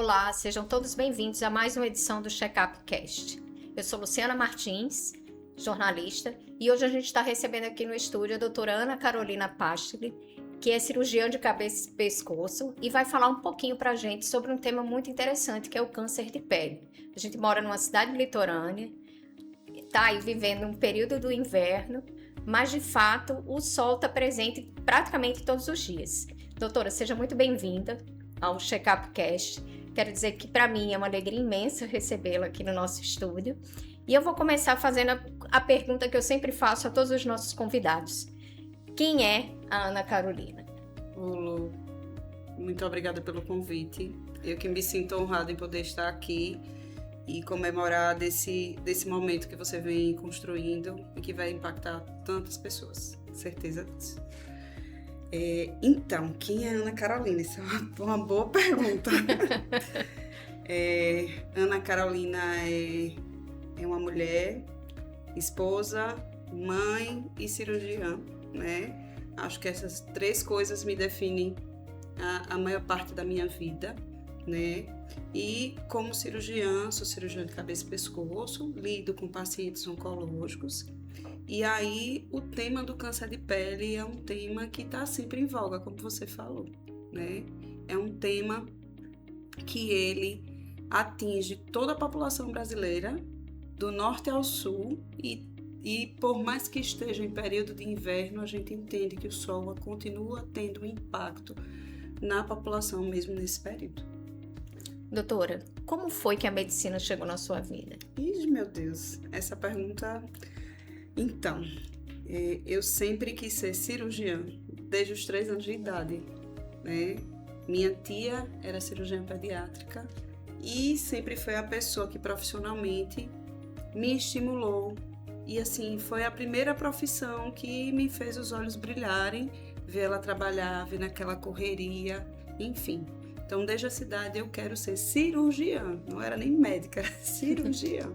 Olá, sejam todos bem-vindos a mais uma edição do Checkup Cast. Eu sou Luciana Martins, jornalista, e hoje a gente está recebendo aqui no estúdio a doutora Ana Carolina Pacheli, que é cirurgiã de cabeça e pescoço, e vai falar um pouquinho para a gente sobre um tema muito interessante, que é o câncer de pele. A gente mora numa cidade litorânea, está aí vivendo um período do inverno, mas de fato o sol está presente praticamente todos os dias. Doutora, seja muito bem-vinda ao Checkup Cast. Quero dizer que para mim é uma alegria imensa recebê-la aqui no nosso estúdio. E eu vou começar fazendo a pergunta que eu sempre faço a todos os nossos convidados. Quem é a Ana Carolina? Lu, muito obrigada pelo convite. Eu que me sinto honrada em poder estar aqui e comemorar desse momento que você vem construindo e que vai impactar tantas pessoas. Certeza disso. Então, quem é Ana Carolina? Isso é uma boa pergunta. Ana Carolina é uma mulher, esposa, mãe e cirurgiã, né? Acho que essas três coisas me definem a maior parte da minha vida, né? E como cirurgiã, sou cirurgiã de cabeça e pescoço, lido com pacientes oncológicos. E aí, o tema do câncer de pele é um tema que está sempre em voga, como você falou, né? É um tema que ele atinge toda a população brasileira, do norte ao sul, e por mais que esteja em período de inverno, a gente entende que o sol continua tendo um impacto na população mesmo nesse período. Doutora, como foi que a medicina chegou na sua vida? Ih, meu Deus, essa pergunta... Então, eu sempre quis ser cirurgiã, desde os 3 anos de idade, né? Minha tia era cirurgiã pediátrica e sempre foi a pessoa que profissionalmente me estimulou. E assim, foi a primeira profissão que me fez os olhos brilharem, ver ela trabalhar, ver naquela correria, enfim. Então, desde a cidade eu quero ser cirurgiã, não era nem médica, era cirurgiã.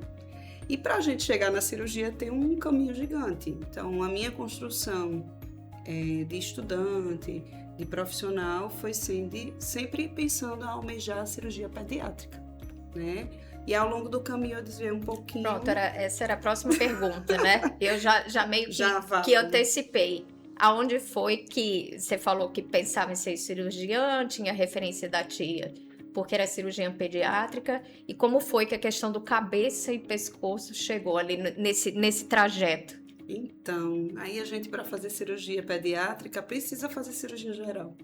E para a gente chegar na cirurgia tem um caminho gigante. Então, a minha construção de estudante, de profissional, foi sempre pensando em almejar a cirurgia pediátrica, né? E ao longo do caminho eu desviei um pouquinho. Pronto, essa era a próxima pergunta, né? Eu já meio que antecipei. Aonde foi que você falou que pensava em ser cirurgiã, tinha referência da tia, porque era cirurgiã pediátrica, e como foi que a questão do cabeça e pescoço chegou ali nesse trajeto? Então, aí a gente, para fazer cirurgia pediátrica, precisa fazer cirurgia geral.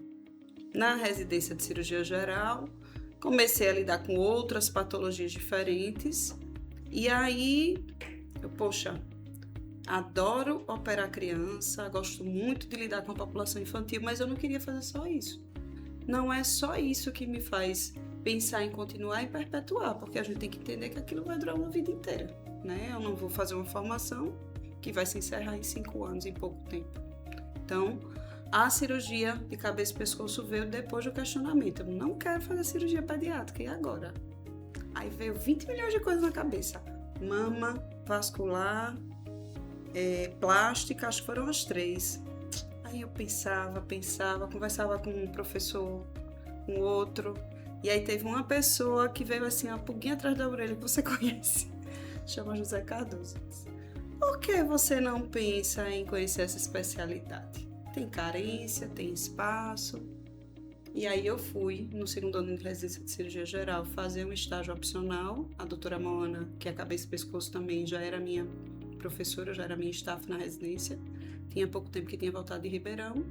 Na residência de cirurgia geral, comecei a lidar com outras patologias diferentes, e aí, adoro operar criança, gosto muito de lidar com a população infantil, mas eu não queria fazer só isso. Não é só isso que me faz pensar em continuar e perpetuar, porque a gente tem que entender que aquilo vai durar uma vida inteira, né? Eu não vou fazer uma formação que vai se encerrar em 5 anos, em pouco tempo. Então, a cirurgia de cabeça e pescoço veio depois do questionamento. Eu não quero fazer cirurgia pediátrica, e agora? Aí veio 20 milhões de coisas na cabeça. Mama, vascular, plástica, acho que foram as 3. Aí eu pensava, conversava com um professor, com outro, e aí teve uma pessoa que veio assim, uma pulguinha atrás da orelha, que você conhece, chama José Cardoso. Por que você não pensa em conhecer essa especialidade? Tem carência, tem espaço. E aí eu fui, no 2º ano de residência de cirurgia geral, fazer um estágio opcional. A doutora Moana, que é cabeça e pescoço também, já era minha professora, já era minha staff na residência. Tinha pouco tempo que tinha voltado de Ribeirão.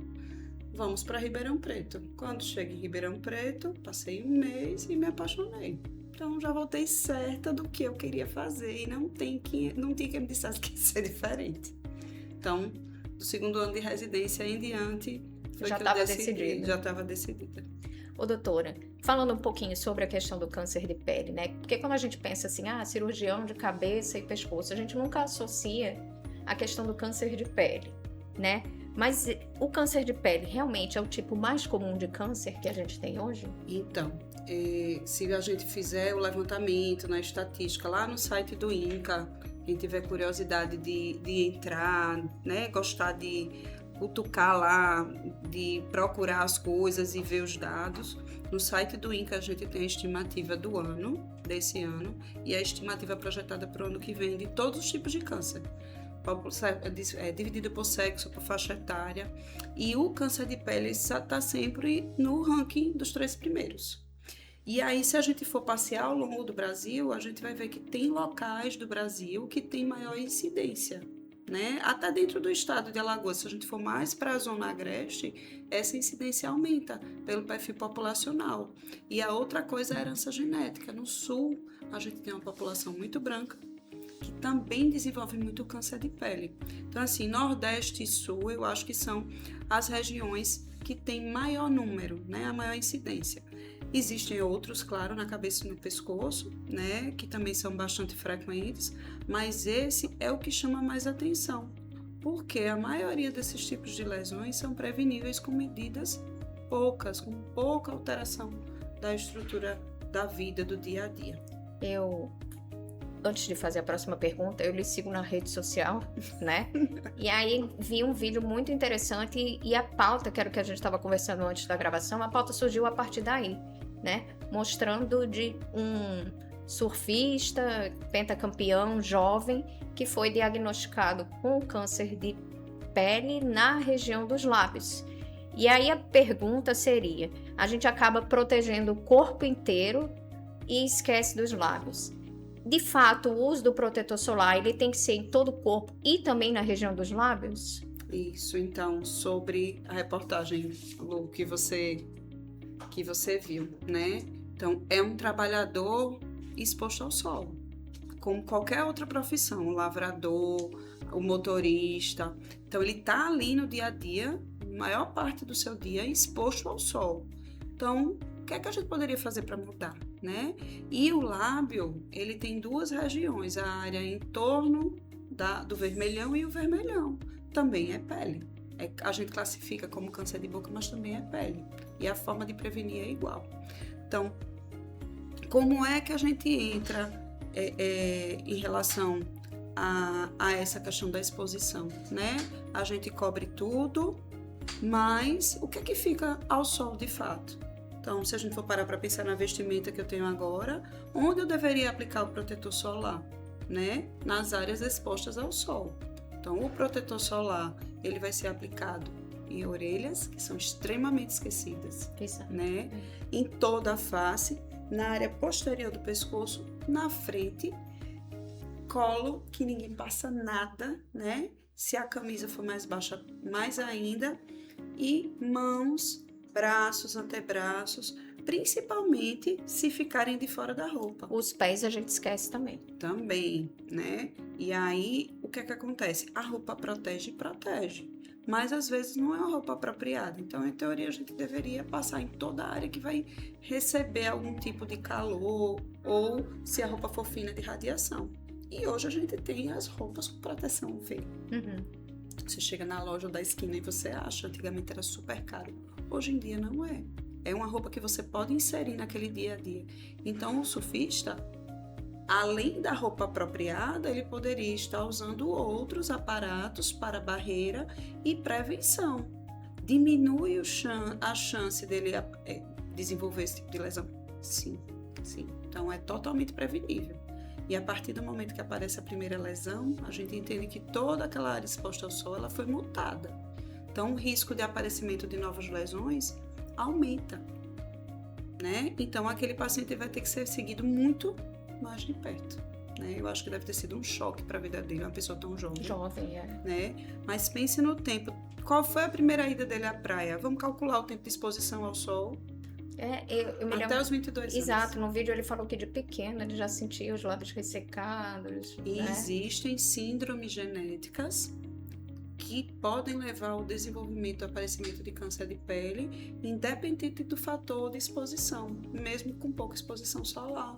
Vamos para Ribeirão Preto. Quando cheguei em Ribeirão Preto, passei 1 mês e me apaixonei. Então já voltei certa do que eu queria fazer e não tinha quem me dissesse que ia ser diferente. Então, do 2º ano de residência em diante, foi já que eu decidi. Já estava decidida. Ô, doutora, falando um pouquinho sobre a questão do câncer de pele, né? Porque quando a gente pensa assim, cirurgião de cabeça e pescoço, a gente nunca associa a questão do câncer de pele, né? Mas o câncer de pele realmente é o tipo mais comum de câncer que a gente tem hoje? Então, se a gente fizer o levantamento na estatística lá no site do INCA, quem tiver curiosidade de entrar, né, gostar de cutucar lá, de procurar as coisas e ver os dados, No site do INCA a gente tem a estimativa do ano, desse ano, e a estimativa projetada para o ano que vem de todos os tipos de câncer. Dividido por sexo, por faixa etária, e o câncer de pele está sempre no ranking dos 3 primeiros. E aí, se a gente for passear ao longo do Brasil, a gente vai ver que tem locais do Brasil que tem maior incidência, né? Até dentro do estado de Alagoas, se a gente for mais para a zona agreste, essa incidência aumenta pelo perfil populacional. E a outra coisa é a herança genética. No sul, a gente tem uma população muito branca, que também desenvolve muito câncer de pele. Então, assim, Nordeste e Sul, eu acho que são as regiões que têm maior número, né? A maior incidência. Existem outros, claro, na cabeça e no pescoço, né, que também são bastante frequentes, mas esse é o que chama mais atenção, porque a maioria desses tipos de lesões são preveníveis com medidas poucas, com pouca alteração da estrutura da vida, do dia a dia. Antes de fazer a próxima pergunta, eu lhe sigo na rede social, né? E aí vi um vídeo muito interessante e a pauta, que era o que a gente estava conversando antes da gravação, a pauta surgiu a partir daí, né? Mostrando de um surfista, pentacampeão, jovem, que foi diagnosticado com câncer de pele na região dos lábios. E aí a pergunta seria, a gente acaba protegendo o corpo inteiro e esquece dos lábios. De fato, o uso do protetor solar, ele tem que ser em todo o corpo e também na região dos lábios? Isso, então, sobre a reportagem, Lu, que você viu, né? Então, é um trabalhador exposto ao sol, como qualquer outra profissão, o lavrador, o motorista. Então, ele está ali no dia a dia, maior parte do seu dia, exposto ao sol. Então, o que é que a gente poderia fazer para mudar, né? E o lábio, ele tem 2 regiões, a área em torno do vermelhão e o vermelhão. Também é pele. A gente classifica como câncer de boca, mas também é pele. E a forma de prevenir é igual. Então, como é que a gente entra em relação a essa questão da exposição, né? A gente cobre tudo, mas o que é que fica ao sol de fato? Então, se a gente for parar para pensar na vestimenta que eu tenho agora, onde eu deveria aplicar o protetor solar, né? Nas áreas expostas ao sol. Então, o protetor solar, ele vai ser aplicado em orelhas, que são extremamente esquecidas, né? Em toda a face, na área posterior do pescoço, na frente, colo, que ninguém passa nada, né? Se a camisa for mais baixa, mais ainda, e mãos, braços, antebraços, principalmente se ficarem de fora da roupa. Os pés a gente esquece também. Também, né? E aí, o que é que acontece? A roupa protege, mas às vezes não é uma roupa apropriada. Então, em teoria, a gente deveria passar em toda a área que vai receber algum tipo de calor ou, se a roupa for fina, de radiação. E hoje a gente tem as roupas com proteção UV. Você chega na loja da esquina e você acha, antigamente era super caro. Hoje em dia não é. É uma roupa que você pode inserir naquele dia a dia. Então, o surfista, além da roupa apropriada, ele poderia estar usando outros aparatos para barreira e prevenção. Diminui a chance dele desenvolver esse tipo de lesão? Sim. Então, é totalmente prevenível. E a partir do momento que aparece a primeira lesão, a gente entende que toda aquela área exposta ao sol ela foi multada. Então, o risco de aparecimento de novas lesões aumenta, né? Então, aquele paciente vai ter que ser seguido muito mais de perto, né? Eu acho que deve ter sido um choque para a vida dele, uma pessoa tão jovem. Né? Mas pense no tempo. Qual foi a primeira ida dele à praia? Vamos calcular o tempo de exposição ao sol. Eu me lembro... Até os 22 anos. Exato, no vídeo ele falou que de pequeno ele já sentia os lábios ressecados. E né? existem síndromes genéticas que podem levar ao desenvolvimento e aparecimento de câncer de pele, independente do fator de exposição, mesmo com pouca exposição solar.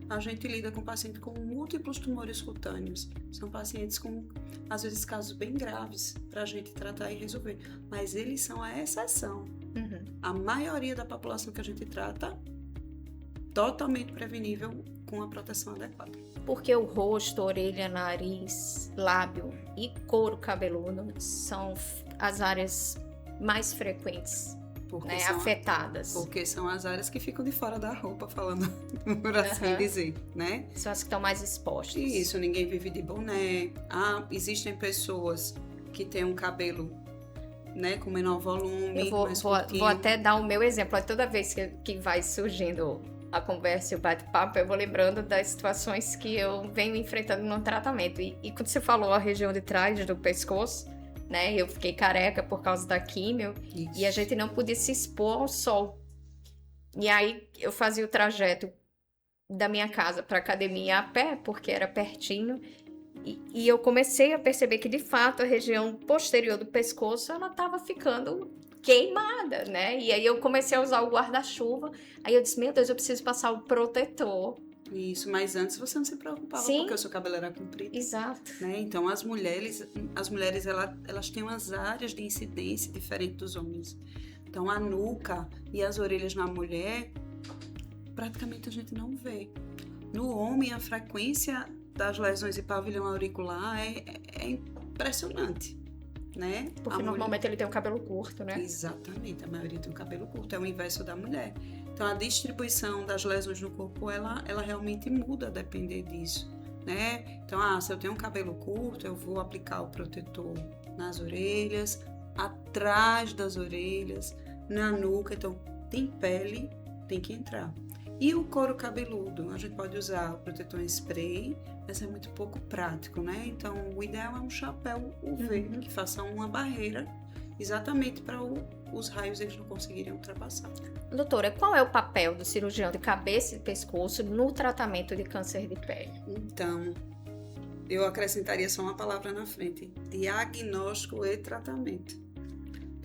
A gente lida com pacientes com múltiplos tumores cutâneos. São pacientes com, às vezes, casos bem graves para a gente tratar e resolver. Mas eles são a exceção. A maioria da população que a gente trata, totalmente prevenível com a proteção adequada. Porque o rosto, orelha, nariz, lábio e couro cabeludo são as áreas mais frequentes Porque né, são, afetadas. porque são as áreas que ficam de fora da roupa, falando por assim dizer, né? São as que estão mais expostas. Isso, ninguém vive de boné. Existem pessoas que têm um cabelo, né, com menor volume, Eu mais curtinho. vou até dar o meu exemplo. Toda vez que vai surgindo a conversa e o bate-papo, eu vou lembrando das situações que eu venho enfrentando no tratamento. E quando você falou a região de trás do pescoço, né, eu fiquei careca por causa da químio. Isso. E a gente não podia se expor ao sol. E aí eu fazia o trajeto da minha casa para academia a pé, porque era pertinho. E eu comecei a perceber que, de fato, a região posterior do pescoço, ela estava ficando queimada, né? E aí eu comecei a usar o guarda-chuva. Aí eu disse, meu Deus, eu preciso passar o protetor. Isso, mas antes você não se preocupava. Sim. Porque o seu cabelo era comprido. Exato. Né? Então as mulheres elas têm umas áreas de incidência diferentes dos homens. Então a nuca e as orelhas na mulher, praticamente a gente não vê. No homem, a frequência das lesões de pavilhão auricular é impressionante, né? Porque normalmente ele tem um cabelo curto, né? Exatamente, a maioria tem um cabelo curto, é o inverso da mulher. Então a distribuição das lesões no corpo, ela realmente muda a depender disso, né? Então, se eu tenho um cabelo curto, eu vou aplicar o protetor nas orelhas, atrás das orelhas, na nuca. Então, tem pele, tem que entrar. E o couro cabeludo, a gente pode usar o protetor em spray, mas é muito pouco prático, né? Então, o ideal é um chapéu UV, que faça uma barreira, exatamente para os raios eles não conseguirem ultrapassar. Doutora, qual é o papel do cirurgião de cabeça e pescoço no tratamento de câncer de pele? Então, eu acrescentaria só uma palavra na frente: diagnóstico e tratamento.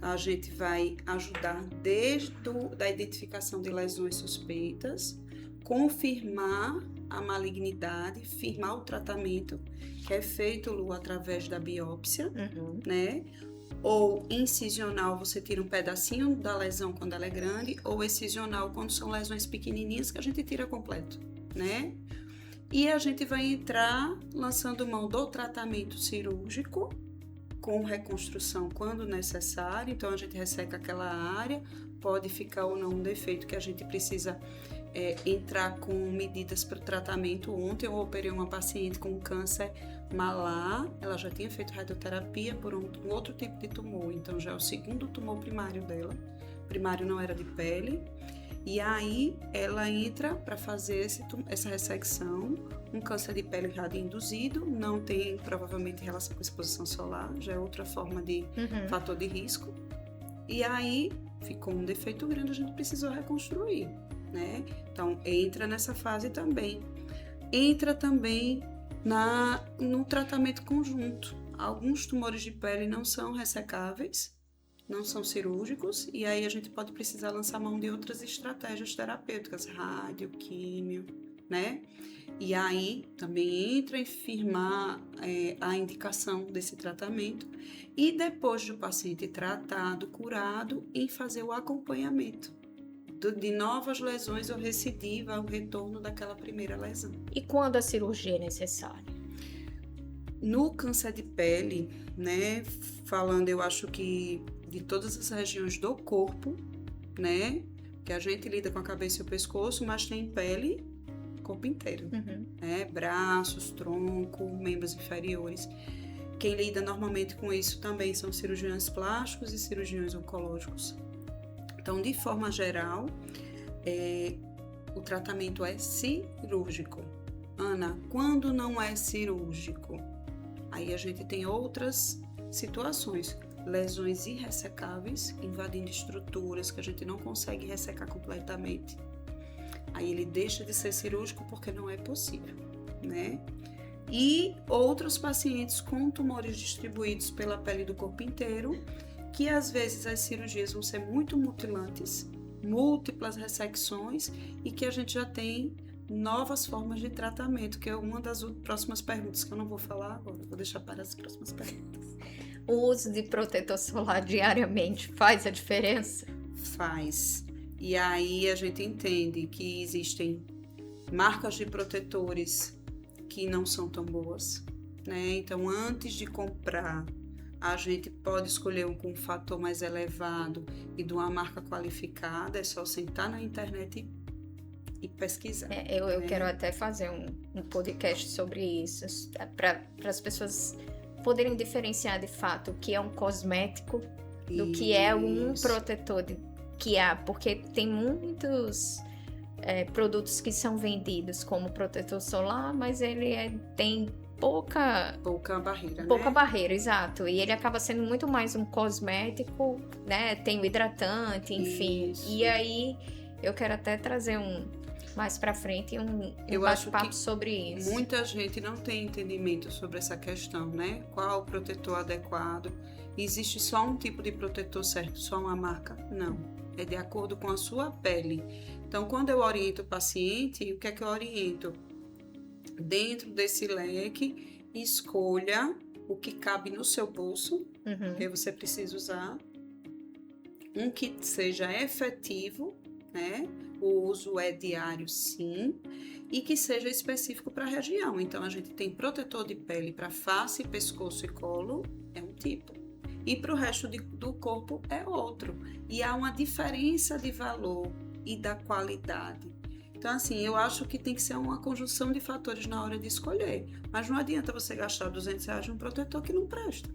A gente vai ajudar desde a identificação de lesões suspeitas, confirmar a malignidade, firmar o tratamento, que é feito, Lu, através da biópsia, né? Ou incisional, você tira um pedacinho da lesão quando ela é grande, ou excisional, quando são lesões pequenininhas, que a gente tira completo, né? E a gente vai entrar lançando mão do tratamento cirúrgico, com reconstrução quando necessário. Então a gente resseca aquela área, pode ficar ou não um defeito que a gente precisa entrar com medidas para o tratamento. Ontem eu operei uma paciente com câncer malar, ela já tinha feito radioterapia por um outro tipo de tumor, então já é o segundo tumor primário dela. O primário não era de pele. E aí ela entra para fazer essa ressecção, um câncer de pele radioinduzido, não tem provavelmente relação com exposição solar, já é outra forma de fator de risco. E aí ficou um defeito grande, a gente precisou reconstruir, né? Então entra nessa fase também. Entra também no tratamento conjunto. Alguns tumores de pele não são ressecáveis, não são cirúrgicos, e aí a gente pode precisar lançar mão de outras estratégias terapêuticas, rádio, químio, né? E aí também entra em firmar a indicação desse tratamento, e depois do paciente tratado, curado, em fazer o acompanhamento de novas lesões ou recidiva, o retorno daquela primeira lesão. E quando a cirurgia é necessária? No câncer de pele, né, falando, eu acho que de todas as regiões do corpo, né, que a gente lida com a cabeça e o pescoço, mas tem pele, corpo inteiro, né, braços, tronco, membros inferiores. Quem lida normalmente com isso também são cirurgiões plásticos e cirurgiões oncológicos. Então, de forma geral, o tratamento é cirúrgico. Ana, quando não é cirúrgico? Aí a gente tem outras situações, lesões irressecáveis, invadindo estruturas que a gente não consegue ressecar completamente. Aí ele deixa de ser cirúrgico porque não é possível, né? E outros pacientes com tumores distribuídos pela pele do corpo inteiro, que às vezes as cirurgias vão ser muito mutilantes, múltiplas ressecções, e que a gente já tem novas formas de tratamento, que é uma das próximas perguntas que eu não vou falar agora, vou deixar para as próximas perguntas. O uso de protetor solar diariamente faz a diferença? Faz. E aí a gente entende que existem marcas de protetores que não são tão boas, né? Então, antes de comprar A gente pode escolher um com um fator mais elevado e de uma marca qualificada, é só sentar na internet e pesquisar. Eu quero até fazer um podcast sobre isso, para as pessoas poderem diferenciar de fato o que é um cosmético do que é um protetor porque tem muitos produtos que são vendidos como protetor solar, mas ele tem pouca barreira, pouca né? barreira, exato. E ele acaba sendo muito mais um cosmético, né? Tem o hidratante, enfim. Isso. E aí eu quero até trazer mais pra frente um bate-papo sobre isso. Muita gente não tem entendimento sobre essa questão, né? Qual o protetor adequado? Existe só um tipo de protetor certo, só uma marca? Não. É de acordo com a sua pele. Então, quando eu oriento o paciente, o que é que eu oriento? Dentro desse leque, escolha o que cabe no seu bolso, que você precisa usar. Um que seja efetivo, né? O uso é diário, sim, e que seja específico para a região. Então, a gente tem protetor de pele para face, pescoço e colo, é um tipo. E para o resto do corpo é outro. E há uma diferença de valor e da qualidade. Então, assim, eu acho que tem que ser uma conjunção de fatores na hora de escolher. Mas não adianta você gastar R$200 num protetor que não presta.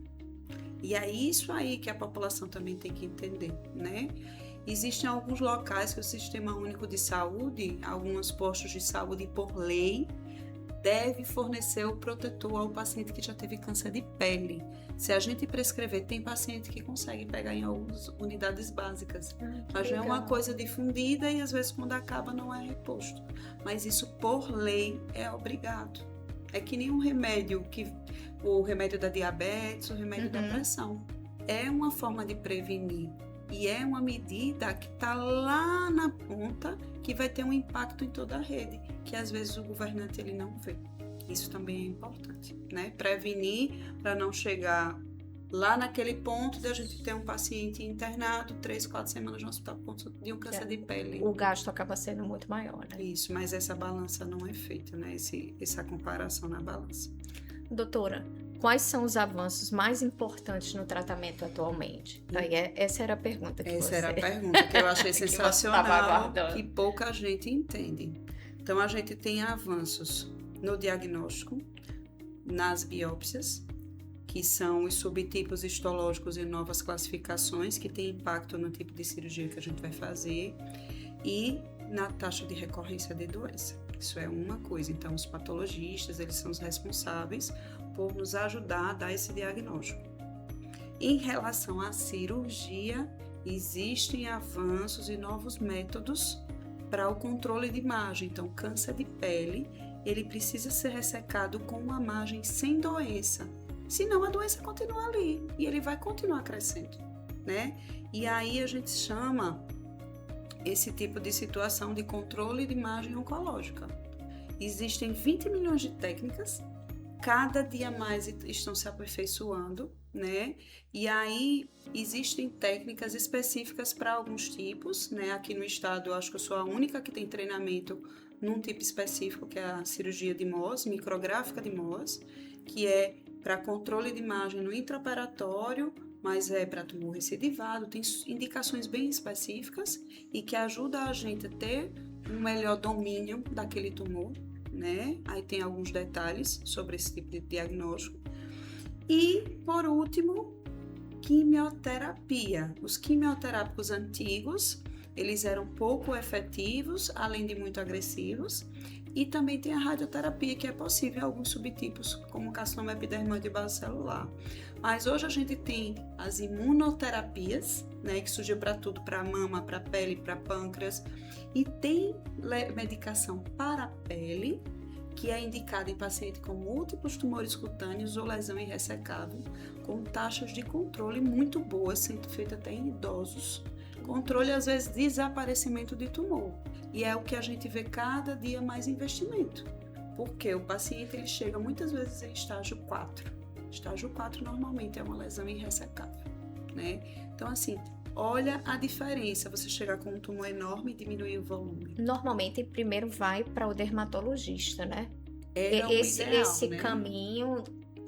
E é isso aí que a população também tem que entender, né? Existem alguns locais que o Sistema Único de Saúde, alguns postos de saúde por lei, deve fornecer o protetor ao paciente que já teve câncer de pele. Se a gente prescrever, tem paciente que consegue pegar em algumas unidades básicas. Mas não é uma coisa difundida e às vezes quando acaba não é reposto. Mas isso por lei é obrigado. É que nem um remédio, o remédio da diabetes, o remédio da pressão. É uma forma de prevenir. E é uma medida que está lá na ponta, que vai ter um impacto em toda a rede, que às vezes o governante ele não vê. Isso também é importante, né? Prevenir para não chegar lá naquele ponto de a gente ter um paciente internado 3-4 semanas no hospital por conta de um câncer de pele. O gasto acaba sendo muito maior, né? Isso, mas essa balança não é feita, né? Essa comparação na balança. Doutora, quais são os avanços mais importantes no tratamento atualmente? Aí, essa era a pergunta que Essa era a pergunta que eu achei sensacional, que pouca gente entende. Então, a gente tem avanços no diagnóstico, nas biópsias, que são os subtipos histológicos e novas classificações que têm impacto no tipo de cirurgia que a gente vai fazer, e na taxa de recorrência de doença. Isso é uma coisa. Então, os patologistas, eles são os responsáveis por nos ajudar a dar esse diagnóstico. Em relação à cirurgia, existem avanços e novos métodos para o controle de margem. Então, câncer de pele, ele precisa ser ressecado com uma margem sem doença. Senão, a doença continua ali e ele vai continuar crescendo, né? E aí a gente chama esse tipo de situação de controle de margem oncológica. Existem 20 milhões de técnicas, cada dia mais estão se aperfeiçoando, né? E aí existem técnicas específicas para alguns tipos, né? Aqui no estado eu acho que eu sou a única que tem treinamento num tipo específico, que é a cirurgia de Mohs, micrográfica de Mohs, que é para controle de margem no intraoperatório, mas é para tumor recidivado, tem indicações bem específicas e que ajuda a gente a ter um melhor domínio daquele tumor, né? Aí tem alguns detalhes sobre esse tipo de diagnóstico. E, por último, quimioterapia. Os quimioterápicos antigos, eles eram pouco efetivos, além de muito agressivos. E também tem a radioterapia, que é possível em alguns subtipos, como o carcinoma epidermoide basocelular. Mas hoje a gente tem as imunoterapias, né, que surgiu para tudo, para mama, para pele, para pâncreas. E tem medicação para a pele, que é indicada em paciente com múltiplos tumores cutâneos ou lesão irressecável, com taxas de controle muito boas, sendo feita até em idosos. Controle, às vezes, desaparecimento de tumor. E é o que a gente vê cada dia mais investimento. Porque o paciente ele chega muitas vezes em estágio 4. Estágio 4 normalmente é uma lesão irressecável, né? Então, assim, olha a diferença. Você chegar com um tumor enorme e diminuir o volume. Normalmente, primeiro vai para o dermatologista, né? Esse caminho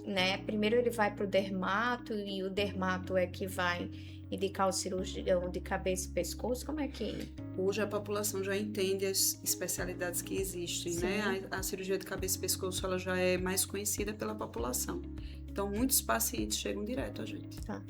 né? Primeiro ele vai para o dermato e o dermato é que vai indicar o cirurgião de cabeça e pescoço? Como é que... Hoje a população já entende as especialidades que existem, Sim. né? A cirurgia de cabeça e pescoço, ela já é mais conhecida pela população. Então, muitos pacientes chegam direto a gente. Tá.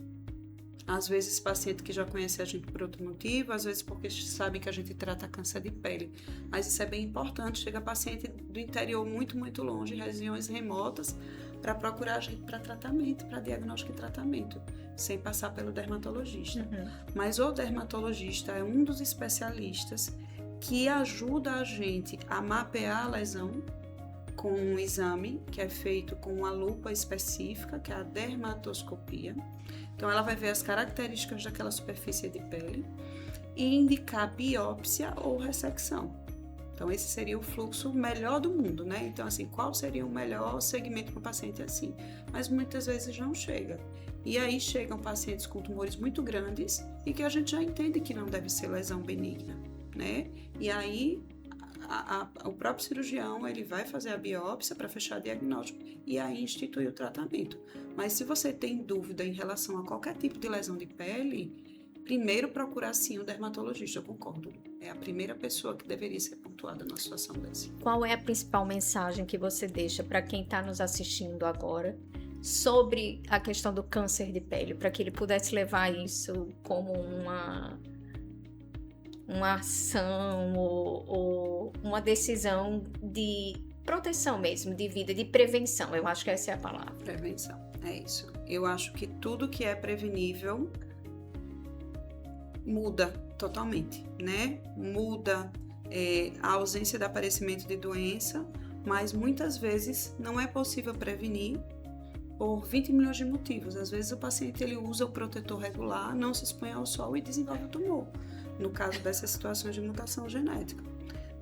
Às vezes, paciente que já conhece a gente por outro motivo, às vezes porque sabem que a gente trata câncer de pele. Mas isso é bem importante. Chega paciente do interior muito, muito longe, regiões remotas, para procurar a gente para tratamento, para diagnóstico e tratamento, sem passar pelo dermatologista. Uhum. Mas o dermatologista é um dos especialistas que ajuda a gente a mapear a lesão com um exame que é feito com uma lupa específica, que é a dermatoscopia. Então, ela vai ver as características daquela superfície de pele e indicar biópsia ou ressecção. Então, esse seria o fluxo melhor do mundo, né? Então, assim, qual seria o melhor segmento para o paciente assim? Mas muitas vezes não chega. E aí chegam pacientes com tumores muito grandes e que a gente já entende que não deve ser lesão benigna, né? E aí o próprio cirurgião, ele vai fazer a biópsia para fechar o diagnóstico e aí instituir o tratamento. Mas se você tem dúvida em relação a qualquer tipo de lesão de pele, primeiro procurar sim o dermatologista, eu concordo. É a primeira pessoa que deveria ser pontuada numa situação dessa. Qual é a principal mensagem que você deixa para quem está nos assistindo agora sobre a questão do câncer de pele, para que ele pudesse levar isso como uma ação ou uma decisão de proteção mesmo, de vida, de prevenção? Eu acho que essa é a palavra. Prevenção, é isso. Eu acho que tudo que é prevenível muda totalmente, né? Muda a ausência de aparecimento de doença, mas muitas vezes não é possível prevenir por 20 milhões de motivos. Às vezes o paciente ele usa o protetor regular, não se expõe ao sol e desenvolve o tumor, no caso dessas situações de mutação genética.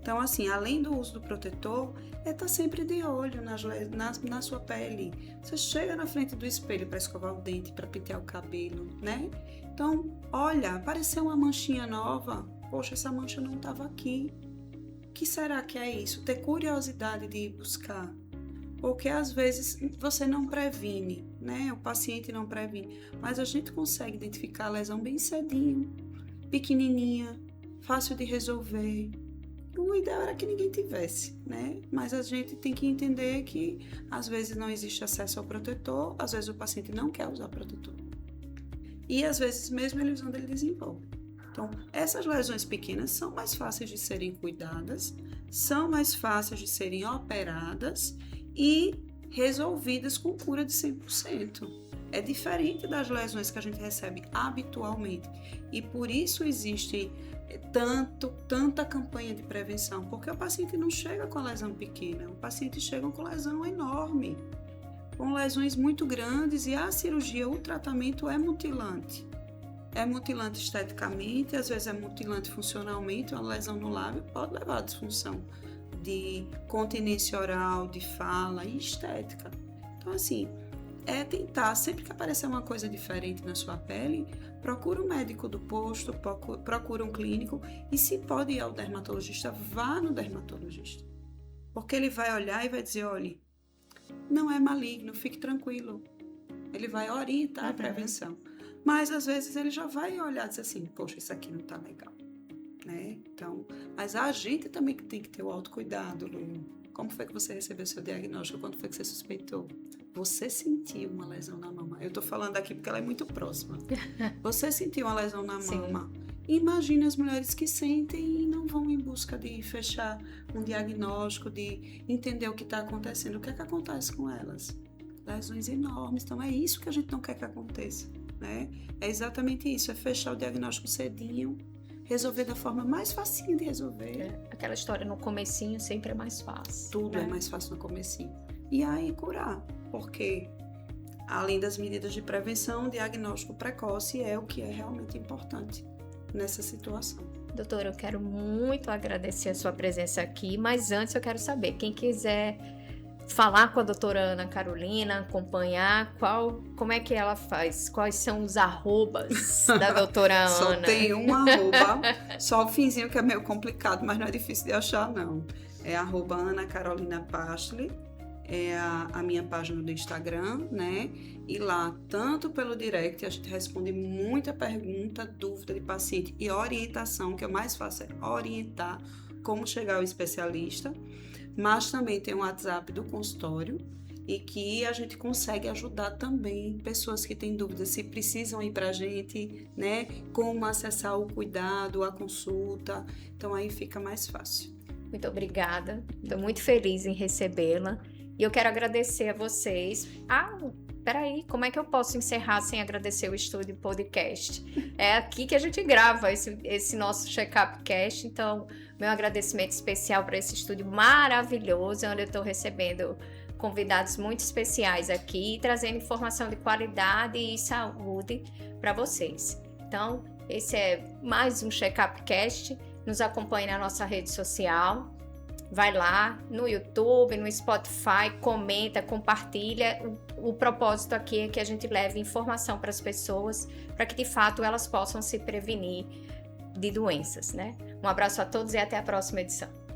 Então, assim, além do uso do protetor, é estar sempre de olho na sua pele. Você chega na frente do espelho para escovar o dente, para pentear o cabelo, né? Então, olha, apareceu uma manchinha nova. Poxa, essa mancha não estava aqui. O que será que é isso? Ter curiosidade de ir buscar. Porque às vezes você não previne, né? O paciente não previne. Mas a gente consegue identificar a lesão bem cedinho, pequenininha, fácil de resolver. O ideal era que ninguém tivesse, né? Mas a gente tem que entender que às vezes não existe acesso ao protetor, às vezes o paciente não quer usar protetor. E às vezes mesmo ele usando, ele desenvolve. Então, essas lesões pequenas são mais fáceis de serem cuidadas, são mais fáceis de serem operadas e resolvidas com cura de 100%. É diferente das lesões que a gente recebe habitualmente. E por isso existe tanta campanha de prevenção, porque o paciente não chega com a lesão pequena, o paciente chega com lesão enorme, com lesões muito grandes, e a cirurgia, o tratamento é mutilante. É mutilante esteticamente, às vezes é mutilante funcionalmente. Uma lesão no lábio pode levar a disfunção de continência oral, de fala e estética. Então, assim, é tentar, sempre que aparecer uma coisa diferente na sua pele, procura um médico do posto, procura um clínico, e se pode ir ao dermatologista, vá no dermatologista. Porque ele vai olhar e vai dizer, olha, não é maligno, fique tranquilo. Ele vai orientar a prevenção. Mas às vezes ele já vai olhar e dizer assim, poxa, isso aqui não tá legal, né? Então, mas a gente também tem que ter o autocuidado, Lu. Como foi que você recebeu seu diagnóstico? Quando foi que você suspeitou? Você sentiu uma lesão na mama? Eu tô falando aqui porque ela é muito próxima. Você sentiu uma lesão na mama? Imagine as mulheres que sentem e não vão em busca de fechar um diagnóstico, de entender o que está acontecendo. O que é que acontece com elas? Lesões enormes. Então, é isso que a gente não quer que aconteça, né? É exatamente isso. É fechar o diagnóstico cedinho, resolver da forma mais facinho de resolver. Aquela história no comecinho sempre é mais fácil. Tudo é mais fácil no comecinho. E aí curar, porque além das medidas de prevenção, o diagnóstico precoce é o que é realmente importante nessa situação. Doutora, eu quero muito agradecer a sua presença aqui, mas antes eu quero saber, quem quiser falar com a doutora Ana Carolina, acompanhar, como é que ela faz? Quais são os arrobas da doutora Ana? Só tem um arroba, só o finzinho que é meio complicado, mas não é difícil de achar, não. É @Ana Carolina Pachli, é a minha página do Instagram, né? E lá, tanto pelo direct, a gente responde muita pergunta, dúvida de paciente e orientação, que é o mais fácil é orientar como chegar ao especialista, mas também tem o WhatsApp do consultório, e que a gente consegue ajudar também pessoas que têm dúvidas, se precisam ir para a gente, né? Como acessar o cuidado, a consulta. Então, aí fica mais fácil. Muito obrigada. Estou muito feliz em recebê-la. E eu quero agradecer a vocês. Peraí, como é que eu posso encerrar sem agradecer o Estúdio Podcast? É aqui que a gente grava esse nosso Check-up Cast. Então, meu agradecimento especial para esse estúdio maravilhoso, onde eu estou recebendo convidados muito especiais aqui, trazendo informação de qualidade e saúde para vocês. Então, esse é mais um Check-up Cast. Nos acompanhe na nossa rede social. Vai lá no YouTube, no Spotify, comenta, compartilha. O propósito aqui é que a gente leve informação para as pessoas, para que de fato elas possam se prevenir de doenças, né? Um abraço a todos e até a próxima edição.